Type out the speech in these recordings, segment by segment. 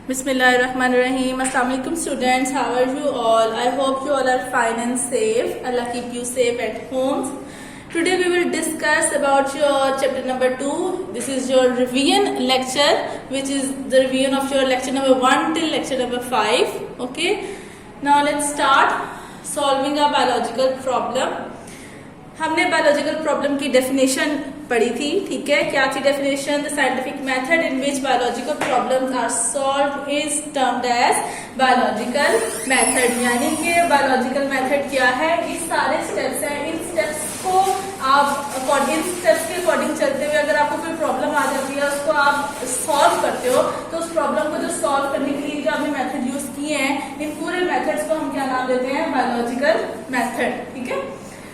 Bismillahirrahmanirrahim. Assalamu alaikum students. How are you all? I hope you all are fine and safe. Allah keep you safe at home. Today we will discuss about your chapter number 2. This is your revision lecture, which is the revision of your lecture number 1 till lecture number 5. Okay. Now let's start solving a biological problem. हमने biological problem की definition पढ़ी थी, ठीक है। क्या थी definition? The scientific method in which biological problems are solved is termed as biological method. यानी कि बायोलॉजिकल मेथड क्या है? ये सारे स्टेप्स हैं, इन स्टेप्स को आप इन स्टेप्स के अकॉर्डिंग चलते हुए अगर आपको कोई प्रॉब्लम आ जाती है उसको आप सॉल्व करते हो, तो उस प्रॉब्लम को जो सॉल्व करने के लिए जो आपने मेथड यूज किए हैं, इन पूरे मेथड्स को हम क्या नाम देते हैं? बायोलॉजिकल मेथड, ठीक है।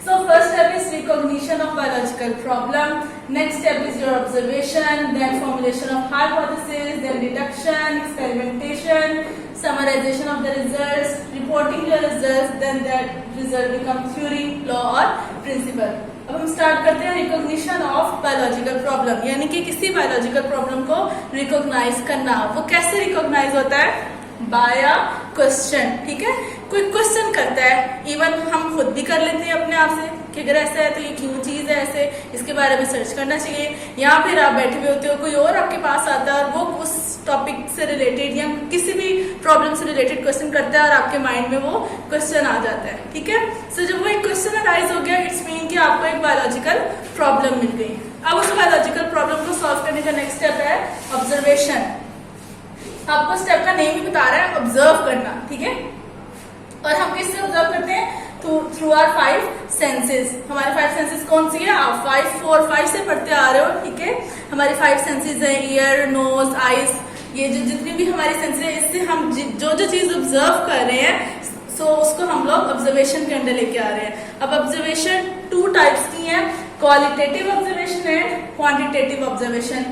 So first step is recognition of biological problem. Next step is your observation, then formulation of hypothesis, then deduction, experimentation, summarization of the results, reporting your results, then that result become theory, law or principle. अब हम start करते हैं recognition of biological problem, यानी कि किसी biological problem को recognise करना। वो कैसे रिकॉग्नाइज होता है? बाय अ क्वेश्चन, ठीक है। कोई क्वेश्चन करता है, इवन हम खुद भी कर लेते हैं अपने आप से कि अगर ऐसा है तो ये क्यों चीज है, ऐसे इसके बारे में सर्च करना चाहिए। या फिर आप बैठे हुए होते हो, कोई और आपके पास आता है और वो उस टॉपिक से रिलेटेड या किसी भी प्रॉब्लम से रिलेटेड क्वेश्चन करता है और आपके माइंड में वो क्वेश्चन आ जाता है, ठीक है। सो जब वो एक क्वेश्चन अराइज हो गया, इट्स मीन कि आपको एक बायोलॉजिकल प्रॉब्लम मिल गई। अब उस बायोलॉजिकल प्रॉब्लम को सॉल्व करने का नेक्स्ट स्टेप है ऑब्जर्वेशन। आपको स्टेप का नेम ही बता रहा है, ऑब्जर्व करना, ठीक है। और हम किससे ऑब्जर्व करते हैं? Through our 5 senses. हमारे 5 सेंसेस कौन सी है? आप 5, 4, 5 से पढ़ते आ रहे हो, ठीक है। हमारे 5 सेंसेस हैं, ईयर, नोज, आईज, ये जो जितनी भी हमारी सेंसेस है, इससे हम जो जो चीज ऑब्जर्व कर रहे हैं, सो उसको हम लोग ऑब्जर्वेशन के अंदर लेके आ रहे हैं। अब ऑब्जर्वेशन 2 टाइप्स की है, qualitative observation and quantitative observation.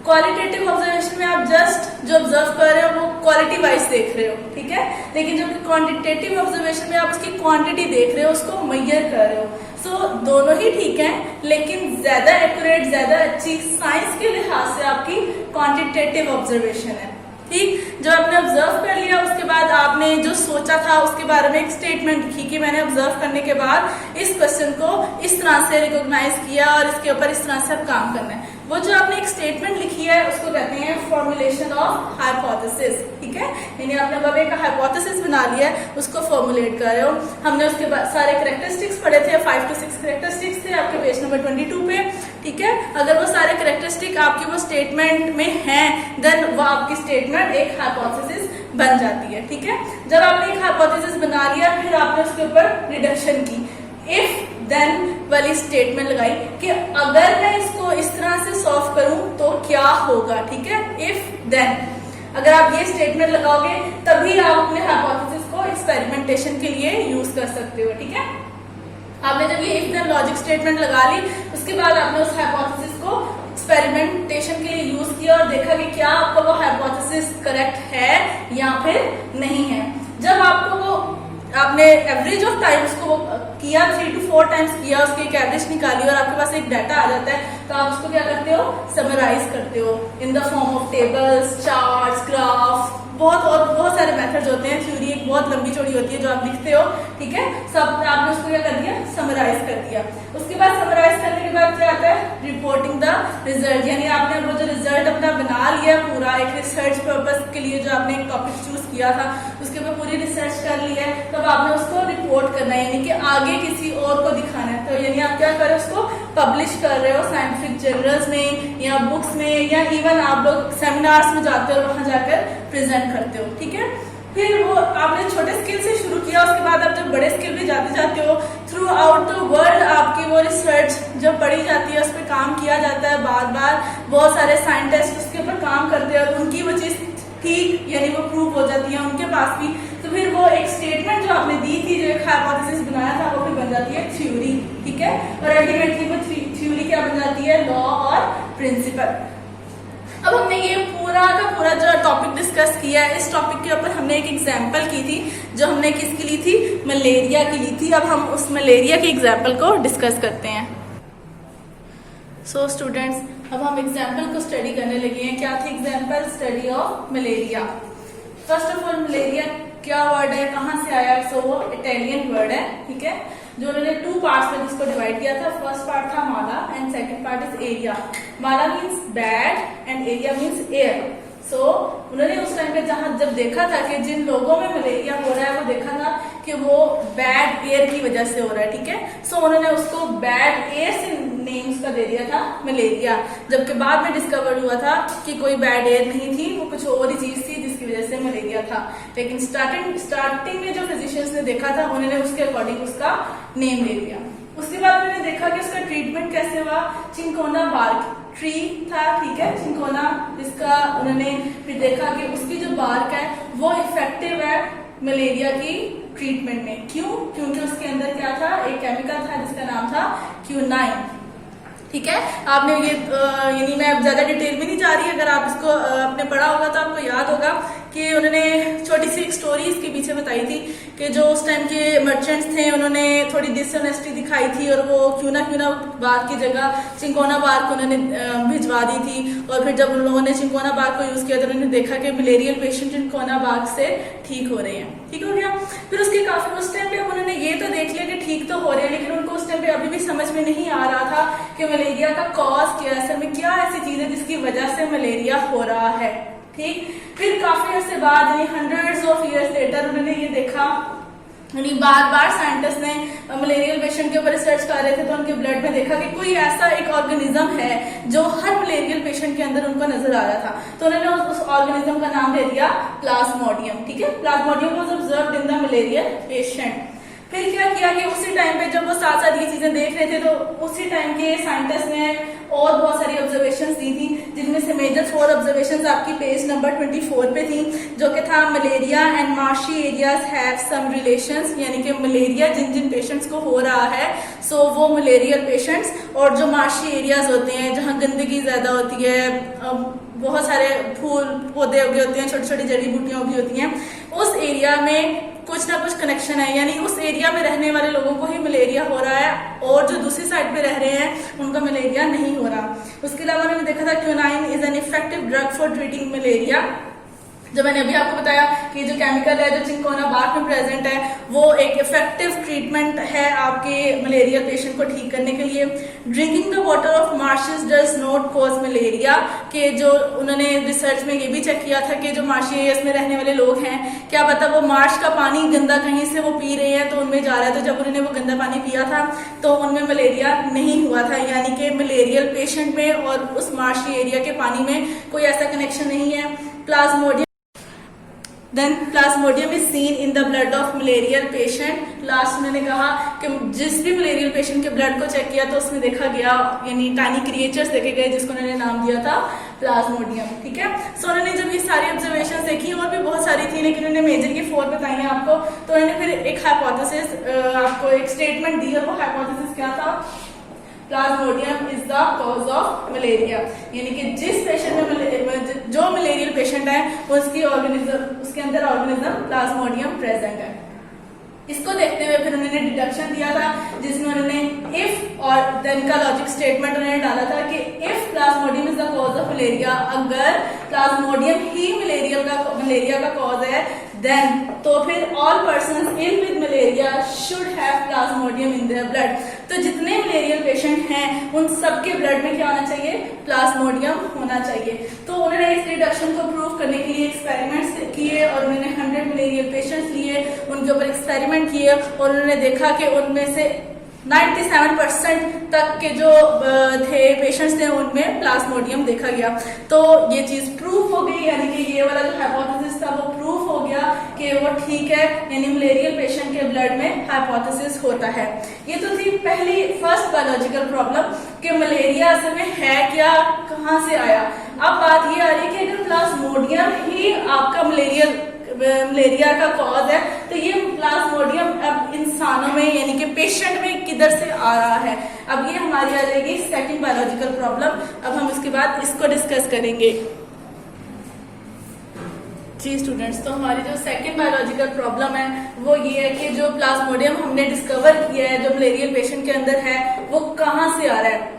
Qualitative observation में आप जस्ट जो ऑब्जर्व कर रहे हो वो क्वालिटी वाइज देख रहे हो, ठीक है। लेकिन जब क्वांटिटेटिव ऑब्जर्वेशन में आप उसकी क्वांटिटी देख रहे हो, उसको मेजर कर रहे हो। सो दोनों ही ठीक है, लेकिन ज्यादा एक्यूरेट, ज्यादा अच्छी साइंस के लिहाज से आपकी क्वांटिटेटिव ऑब्जर्वेशन है, ठीक। जब आपने ऑब्जर्व कर लिया, उसके बाद आपने जो सोचा था उसके बारे में एक स्टेटमेंट लिखी कि मैंने ऑब्जर्व करने के बाद इस क्वेश्चन को इस तरह से रिकॉग्नाइज किया और इसके ऊपर इस तरह से अब काम करना है। वो जो आपने एक स्टेटमेंट लिखी है उसको कहते हैं फॉर्मुलेशन ऑफ हाइपोथेसिस, ठीक है। यानी आपने अब एक हाइपोथेसिस बना लिया है, उसको फॉर्मुलेट कर रहे हो। हमने उसके बाद सारे कैरेक्टरिस्टिक्स पढ़े थे, 5 to 6 कैरेक्टरिस्टिक्स थे आपके पेज नंबर 22 पे, ठीक है। अगर वो सारे कैरेक्टरिस्टिक आपकी वो स्टेटमेंट में हैं, देन वो आपकी स्टेटमेंट एक हाइपोथेसिस बन जाती है, ठीक है। जब आपने एक हाइपोथेसिस बना लिया, फिर आपने उसके ऊपर रिडक्शन की, इफ देन वाली स्टेटमेंट लगाई कि अगर मैं इसको इस तरह से सॉल्व करूं तो क्या होगा, ठीक है। इफ देन अगर आप ये स्टेटमेंट लगाओगे तभी आप अपने हाइपोथेसिस को एक्सपेरिमेंटेशन के लिए यूज कर सकते हो, ठीक है। आपने जब ये इफ देन लॉजिक स्टेटमेंट लगा ली, उसके बाद आपने उस हाइपोथेसिस को एक्सपेरिमेंटेशन के लिए यूज किया और देखा कि क्या आपका वो हाइपोथेसिस करेक्ट है या फिर नहीं है। जब आपको वो आपने एवरेज ऑफ टाइम्स को किया, 3 to 4 टाइम्स किया, उसकी एक एवरेज निकाली और आपके पास एक डाटा आ जाता है, तो आप उसको क्या करते हो? समराइज करते हो in the form of tables, charts, graph, बहुत सारे मेथड्स होते हैं। थ्योरी एक बहुत लंबी चौड़ी होती है जो आप लिखते हो, ठीक है। सब आपने उसको क्या कर दिया? समराइज कर दिया। उसके बाद समराइज करने के बाद क्या आता है? रिपोर्टिंग द रिजल्ट, यानी आपने वो जो रिजल्ट अपना बना लिया पूरा एक रिसर्च पर्पस के लिए, जो आपने एक टॉपिक चूज किया था उसके ऊपर पूरी रिसर्च कर ली है, तब आपने उसको रिपोर्ट करना है, यानी कि आगे किसी और को दिखाना है। तो यानी आप क्या कर रहे हो? उसको पब्लिश कर रहे हो साइंटिफिक जर्नल्स में या बुक्स में, या इवन आप लोग सेमिनार्स में जाते हो, वहां जाकर प्रेजेंट करते हो, ठीक है। फिर वो आपने छोटे स्केल से शुरू किया, उसके बाद आप जब बड़े स्केल पे जाते जाते हो, थ्रू आउट द वर्ल्ड आपकी वो रिसर्च जब पढ़ी जाती है, उस पर काम किया जाता है, बार बार बहुत सारे साइंटिस्ट उसके ऊपर काम करते हैं और उनकी वो चीज ठीक यानी वो प्रूव हो जाती है उनके पास भी। तो फिर वो एक स्टेटमेंट जो आपने दी थी, जो एक हाइपोथेसिस बनाया था, वो फिर बन जाती है थ्योरी, ठीक है। और अल्टीमेटली वो थ्योरी क्या बन जाती है? लॉ और प्रिंसिपल। अब हमने ये पूरा का पूरा जो टॉपिक डिस्कस किया है, इस टॉपिक के ऊपर हमने एक एग्जाम्पल की थी, जो हमने किसकी ली थी? मलेरिया की ली थी। अब हम उस मलेरिया के एग्जाम्पल को डिस्कस करते हैं। सो स्टूडेंट्स, अब हम एग्जाम्पल को स्टडी करने लगे हैं। क्या थे example? Study of malaria. First of all malaria क्या वर्ड है, कहाँ से आया? सो वो इटालियन वर्ड है, ठीक है, जो उन्होंने 2 पार्ट्स में जिसको डिवाइड किया था। फर्स्ट पार्ट था mala and second part is aria. Mala means bad and aria means air. So उन्होंने उस टाइम पे जब देखा था कि जिन लोगों में मलेरिया हो रहा है वो देखा था कि वो बैड एयर की वजह से हो रहा है, ठीक है। सो उन्होंने उसको बैड एयर से नेम उसका दे दिया था मलेरिया, जबकि बाद में डिस्कवर हुआ था कि कोई बैड एयर नहीं थी, वो कुछ और ही चीज थी जिसकी वजह से मलेरिया था। लेकिन स्टार्टिंग में जो फिजिशियंस ने देखा था उन्होंने उसके अकॉर्डिंग उसका नेम ले लिया। उसके बाद उन्होंने देखा कि उसका ट्रीटमेंट कैसे हुआ। चिंकोना बार्क ट्री था, ठीक है, चिंकोना, जिसका उन्होंने फिर देखा कि उसकी जो बार्क है वो इफेक्टिव है मलेरिया की ट्रीटमेंट में। क्यों? क्योंकि उसके अंदर क्या था, एक केमिकल था जिसका नाम था क्यूनाइन, ठीक है। आपने ये यानी मैं ज्यादा डिटेल में नहीं जा रही, अगर आप इसको आपने पढ़ा होगा तो आपको याद होगा कि उन्होंने छोटी सी एक स्टोरी इसके पीछे बताई थी कि जो उस टाइम के मर्चेंट्स थे उन्होंने थोड़ी डिसऑनेस्टी दिखाई थी और वो क्यूना बार की जगह चिंकोना बार को उन्होंने भिजवा दी थी। और फिर जब उन लोगों ने चिंकोना बार को यूज किया तो उन्होंने देखा कि मलेरियल पेशेंट चिंकोना बार से ठीक हो रहे हैं, ठीक हो गया। फिर उसके काफी उस टाइम पे उन्होंने ये तो देख लिया कि ठीक तो हो रहे हैं, लेकिन उनको उस टाइम पे अभी भी समझ में नहीं आ रहा था कि मलेरिया का कॉज क्या है, असल में क्या ऐसी चीज है जिसकी वजह से मलेरिया हो रहा है, ठीक। फिर काफी अर्से बाद यानी हंड्रेड्स ऑफ इयर्स लेटर उन्होंने ये देखा, यानी बार साइंटिस्ट ने मलेरियल पेशेंट के ऊपर रिसर्च कर रहे थे तो उनके ब्लड में देखा कि कोई ऐसा एक ऑर्गेनिज्म है जो हर मलेरियल पेशेंट के अंदर उनको नजर आ रहा था। तो उन्होंने उस ऑर्गेनिज्म का नाम दे दिया प्लाज्मोडियम, ठीक है। Plasmodium was observed in the malarial patient. फिर क्या किया कि उसी टाइम पे जब वो साथ साथ ये चीजें देख रहे थे तो उसी टाइम के साइंटिस्ट ने और बहुत सारी ऑब्जर्वेशंस दी थी, जिनमें से मेजर 4 ऑब्जर्वेशंस आपकी पेज नंबर 24 पे थी, जो कि था malaria and marshy areas have some relations, यानी कि मलेरिया जिन जिन पेशेंट्स को हो रहा है सो वो मलेरियल पेशेंट्स, और जो मार्शी एरियाज होते हैं जहाँ गंदगी ज्यादा होती है, बहुत सारे फूल पौधे उगे होते हैं, छोटी छोटी जड़ी बूटियां उगी होती हैं, उस एरिया में कुछ ना कुछ कनेक्शन है, यानी उस एरिया में रहने वाले लोगों को ही मलेरिया हो रहा है और जो दूसरी साइड पे रह रहे हैं उनका मलेरिया नहीं हो रहा। उसके अलावा उन्होंने देखा था quinine is an effective drug for treating malaria. जो मैंने अभी आपको बताया कि जो केमिकल है जो चिंकोना बार्क में प्रेजेंट है वो एक इफेक्टिव ट्रीटमेंट है आपके मलेरिया पेशेंट को ठीक करने के लिए। Drinking the water of marches does not cause malaria, के जो उन्होंने रिसर्च में ये भी चेक किया था कि जो मार्शी एरियाज में रहने वाले लोग हैं, क्या पता वो मार्श का पानी गंदा कहीं से वो पी रहे हैं तो उनमें जा रहा है, तो जब उन्होंने वो गंदा पानी पिया था तो उनमें मलेरिया नहीं हुआ था, यानी कि मलेरियल पेशेंट में और उस मार्शी एरिया के पानी में कोई ऐसा कनेक्शन नहीं है। Plasmodium then plasmodium is seen in the blood of malarial patient. Last उन्होंने कहा कि जिस भी मलेरियल पेशेंट के ब्लड को चेक किया तो उसमें देखा गया यानी टाइनी क्रिएचर्स देखे गए जिसको उन्होंने नाम दिया था प्लाज्मोडियम, ठीक है। सो उन्होंने जब ये सारी ऑब्जर्वेशन देखी और भी बहुत सारी थी लेकिन उन्होंने मेजर ये 4 बताई हैं आपको, तो उन्होंने फिर एक हाइपोथेसिस आपको एक स्टेटमेंट दी और वो हाइपोथेसिस क्या था, Plasmodium is the cause of malaria, यानी कि जिस पेशेंट में जो मलेरियल पेशेंट है उसके अंदर ऑर्गेनिज्म प्लाज्मोडियम प्रेजेंट है। इसको देखते हुए फिर उन्होंने डिडक्शन दिया था जिसमें उन्होंने इफ और देन का लॉजिक स्टेटमेंट उन्होंने डाला था कि if plasmodium is the cause of malaria, अगर प्लाज्मोडियम ही मलेरिया का कॉज है देन तो फिर all persons ill with malaria should have plasmodium in their blood. तो जितने मलेरियल पेशेंट हैं उन सबके ब्लड में क्या होना चाहिए, प्लाज्मोडियम होना चाहिए। तो उन्होंने इस रिडक्शन को प्रूव करने के लिए एक्सपेरिमेंट्स किए और उन्होंने 100 मलेरियल पेशेंट्स लिए, उनके ऊपर एक्सपेरिमेंट किए और उन्होंने देखा कि उनमें से 97% तक के जो थे पेशेंट्स थे उनमें प्लाज्मोडियम देखा गया। तो ये चीज प्रूफ हो गई, यानी कि ये वाला जो हाइपोथेसिस था वो प्रूफ हो गया कि वो ठीक है, यानी मलेरियल पेशेंट के ब्लड में हाइपोथेसिस होता है। ये तो थी पहली फर्स्ट बायोलॉजिकल प्रॉब्लम कि मलेरिया असल में है क्या, कहाँ से आया। अब बात ये आ रही है कि अगर प्लाज्मोडियम ही आपका मलेरिया का कॉज है तो ये प्लाज्मोडियम अब इंसानों में यानी कि पेशेंट में किधर से आ रहा है। अब ये हमारी आ जाएगी सेकंड बायोलॉजिकल प्रॉब्लम। अब हम इसके बाद इसको डिस्कस करेंगे। जी स्टूडेंट्स, तो हमारी जो सेकंड बायोलॉजिकल प्रॉब्लम है वो ये है कि जो प्लाज्मोडियम हमने डिस्कवर किया है जो मलेरियल पेशेंट के अंदर है वो कहाँ से आ रहा है।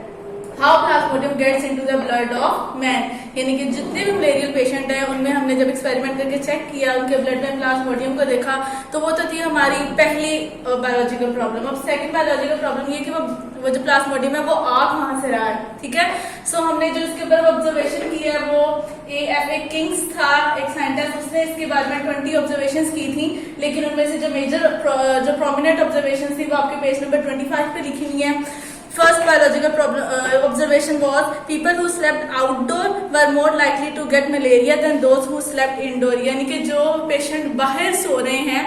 How plasmodium gets into the blood of man, यानी कि जितने भी मलेरियल पेशेंट हैं उनमें हमने जब एक्सपेरिमेंट करके चेक किया, उनके ब्लड में प्लाज्मोडियम को देखा, तो वो तो थी हमारी पहली बायोलॉजिकल प्रॉब्लम। अब सेकंड बायोलॉजिकल प्रॉब्लम ये कि वो जो प्लाज्मोडियम है वो आ कहाँ से रहा है, ठीक है। सो हमने जो इसके ऊपर ऑब्जर्वेशन की है वो A.F.A. किंग्स था, एक साइंटिस्ट, उसने इसके बारे में 20 ऑब्जर्वेशंस की थी, लेकिन उनमें से जो मेजर जो प्रोमिनेंट ऑब्जर्वेशन थी वो आपके पेज नंबर 25 पे लिखी हुई है। First biological observation was people who slept outdoor were more likely to get malaria than those who slept indoor, यानी कि जो पेशेंट बाहर सो रहे हैं,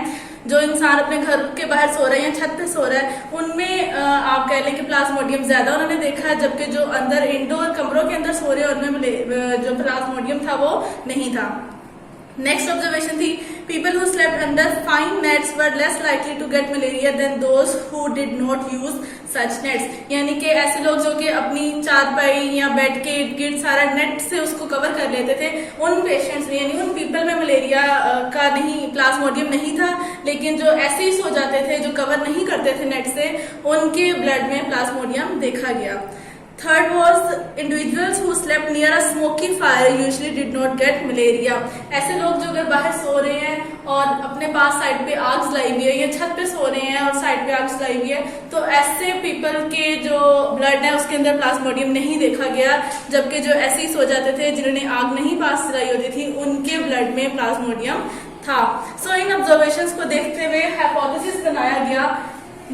जो इंसान अपने घर के बाहर सो रहे हैं, छत पे सो रहा है, उनमें आप कह लें कि प्लाज्मोडियम ज्यादा उन्होंने देखा है, जबकि जो अंदर इंडोर कमरों के अंदर सो रहे हैं उनमें जो प्लाज्मोडियम था वो नहीं था। नेक्स्ट ऑब्जर्वेशन थी people who slept under fine nets were less likely to get malaria than those who did not use such nets, यानी कि ऐसे लोग जो कि अपनी चारपाई या बेड के इर्द गिर्द सारा नेट से उसको कवर कर लेते थे, उन पेशेंट्स में यानी उन पीपल में मलेरिया का नहीं, प्लाज्मोडियम नहीं था, लेकिन जो ऐसे ही सो जाते थे, जो कवर नहीं करते थे नेट से, उनके ब्लड में प्लाज्मोडियम देखा गया। Third was individuals who slept near a smoky fire usually did not get malaria, ऐसे लोग जो अगर बाहर सो रहे हैं और अपने पास साइड पे आग जलाई हुई है या छत पे सो रहे हैं और साइड पे आग जलाई हुई है, तो ऐसे पीपल के जो ब्लड है उसके अंदर प्लाज्मोडियम नहीं देखा गया, जबकि जो ऐसे ही सो जाते थे जिन्होंने आग नहीं पास जलाई होती थी उनके ब्लड में प्लाज्मोडियम था। सो इन ऑब्जर्वेशंस को देखते हुए हाइपोथेसिस बनाया गया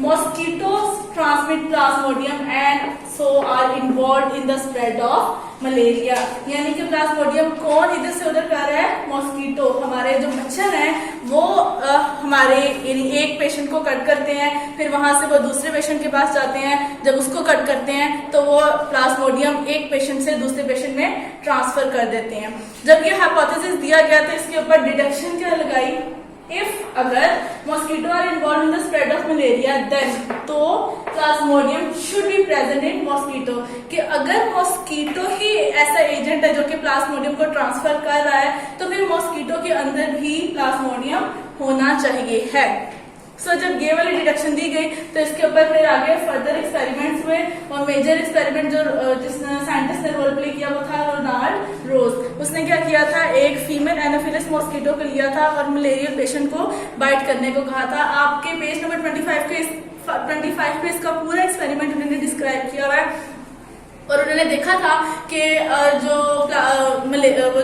mosquitoes transmit plasmodium and so are involved in the spread of malaria, यानी कि प्लाज्मोडियम कौन इधर से उधर कर रहा है, मॉस्किटो, हमारे जो मच्छर हैं वो हमारे यानी एक पेशेंट को कट करते हैं, फिर वहां से वो दूसरे पेशेंट के पास जाते हैं, जब उसको कट करते हैं तो वो प्लाज्मोडियम एक पेशेंट से दूसरे पेशेंट में ट्रांसफर कर देते हैं। जब ये हाइपोथेसिस दिया गया तो इसके ऊपर डिडक्शन क्या लगाई, इफ अगर mosquito are involve in the spread of malaria then तो plasmodium should be present in mosquito, कि अगर मॉस्किटो ही ऐसा एजेंट है जो कि प्लाज्मोडियम को ट्रांसफर कर रहा है तो फिर मॉस्किटो के अंदर भी प्लाज्मोडियम होना चाहिए है। सो जब ये वाली डिडक्शन दी गई तो इसके ऊपर फिर आगे फर्दर एक्सपेरिमेंट्स हुए और मेजर एक्सपेरिमेंट जो जिस साइंटिस्ट ने रोल प्ले किया वो था रोनाल्ड रोज। उसने क्या किया था, एक फीमेल एनोफिलिस मॉस्किटो को लिया था और मलेरियल पेशेंट को बाइट करने को कहा था। आपके पेज नंबर 25 पे इसका पूरा एक्सपेरिमेंट उन्होंने डिस्क्राइब किया हुआ है और उन्होंने देखा था कि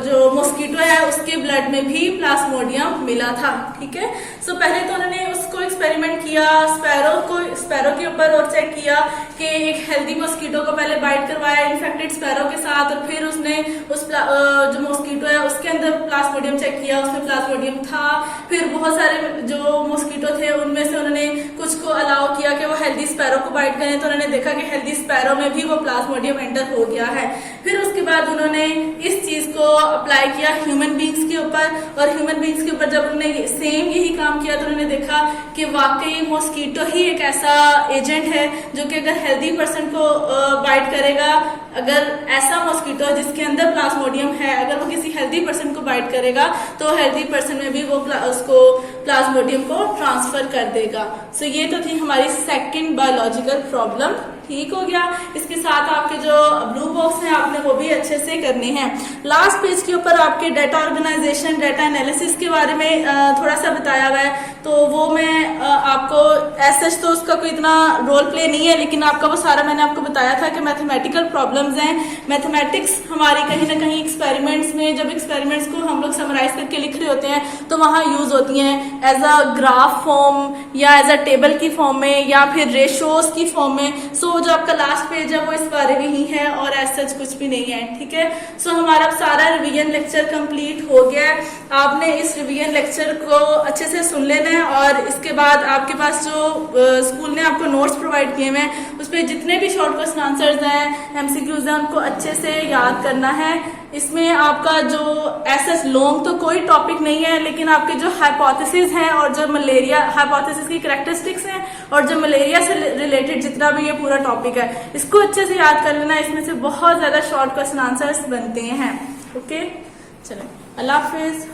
जो मॉस्किटो है उसके ब्लड में भी प्लाज्मोडियम मिला था, ठीक है। सो पहले तो उन्होंने उसको एक्सपेरिमेंट किया स्पैरो के ऊपर और चेक किया कि एक हेल्दी मॉस्किटो को पहले बाइट करवाया इन्फेक्टेड स्पैरो के साथ और फिर उसने उस जो मॉस्किटो है उसके अंदर प्लाज्मोडियम चेक किया, उसमें प्लाज्मोडियम था। फिर बहुत सारे जो मॉस्किटो थे उनमें से उन्होंने कुछ को अलाउ किया कि वो हेल्दी स्पैरो को बाइट करें, तो उन्होंने देखा कि हेल्दी स्पैरो में भी वो प्लाज्मोडियम एंटर हो गया है। फिर उसके बाद उन्होंने इस चीज को अप्लाई किया ह्यूमन बींग्स के ऊपर और ह्यूमन बींग्स के ऊपर जब उन्होंने सेम यही काम किया तो उन्होंने देखा कि वाकई मॉस्किटो ही एक ऐसा एजेंट है जो कि अगर हेल्दी पर्सन को बाइट करेगा, अगर ऐसा मॉस्किटो जिसके अंदर प्लाज्मोडियम है अगर वो किसी हेल्दी पर्सन को बाइट करेगा तो हेल्दी पर्सन में भी वो उसको प्लाज्मोडियम को ट्रांसफर कर देगा। सो ये तो थी हमारी सेकंड बायोलॉजिकल प्रॉब्लम, ठीक हो गया। इसके साथ आपके जो ब्लू बॉक्स हैं आपने वो भी अच्छे से करने हैं। लास्ट पेज के ऊपर आपके डाटा ऑर्गेनाइजेशन, डाटा एनालिसिस के बारे में थोड़ा सा बताया हुआ है, तो वो मैं आपको एज तो उसका कोई इतना रोल प्ले नहीं है, लेकिन आपका वो सारा मैंने आपको बताया था कि मैथमेटिकल प्रॉब्लम्स हैं। मैथमेटिक्स हमारी कहीं ना कहीं एक्सपेरिमेंट्स में, जब एक्सपेरिमेंट्स को हम लोग समराइज करके लिख रहे होते हैं तो वहाँ यूज होती हैं एज अ ग्राफ फॉर्म या एज अ टेबल की फॉर्म में या फिर रेशोज की फॉर्म में। सो जो आपका लास्ट पेज है वो इस बारे में ही है और ऐसा कुछ भी नहीं है, ठीक है। सो हमारा सारा रिवीजन लेक्चर कंप्लीट हो गया है। आपने इस रिवीजन लेक्चर को अच्छे से सुन लेना है और इसके बाद आपके पास जो स्कूल ने आपको नोट्स प्रोवाइड किए हैं उस पर जितने भी शॉर्ट क्वेश्चन आंसर्स हैं, एमसीक्यूज हैं, उनको अच्छे से याद करना है। इसमें आपका जो ऐसा लॉन्ग तो कोई टॉपिक नहीं है, लेकिन आपके जो हाइपोथेसिस हैं और जो मलेरिया हाइपोथेसिस की कैरेक्टरिस्टिक्स हैं और जो मलेरिया से रिलेटेड जितना भी ये पूरा टॉपिक है इसको अच्छे से याद कर लेना। इसमें से बहुत ज्यादा शॉर्ट क्वेश्चन आंसर्स बनते हैं, ओके। चलो, अल्लाह हाफिज।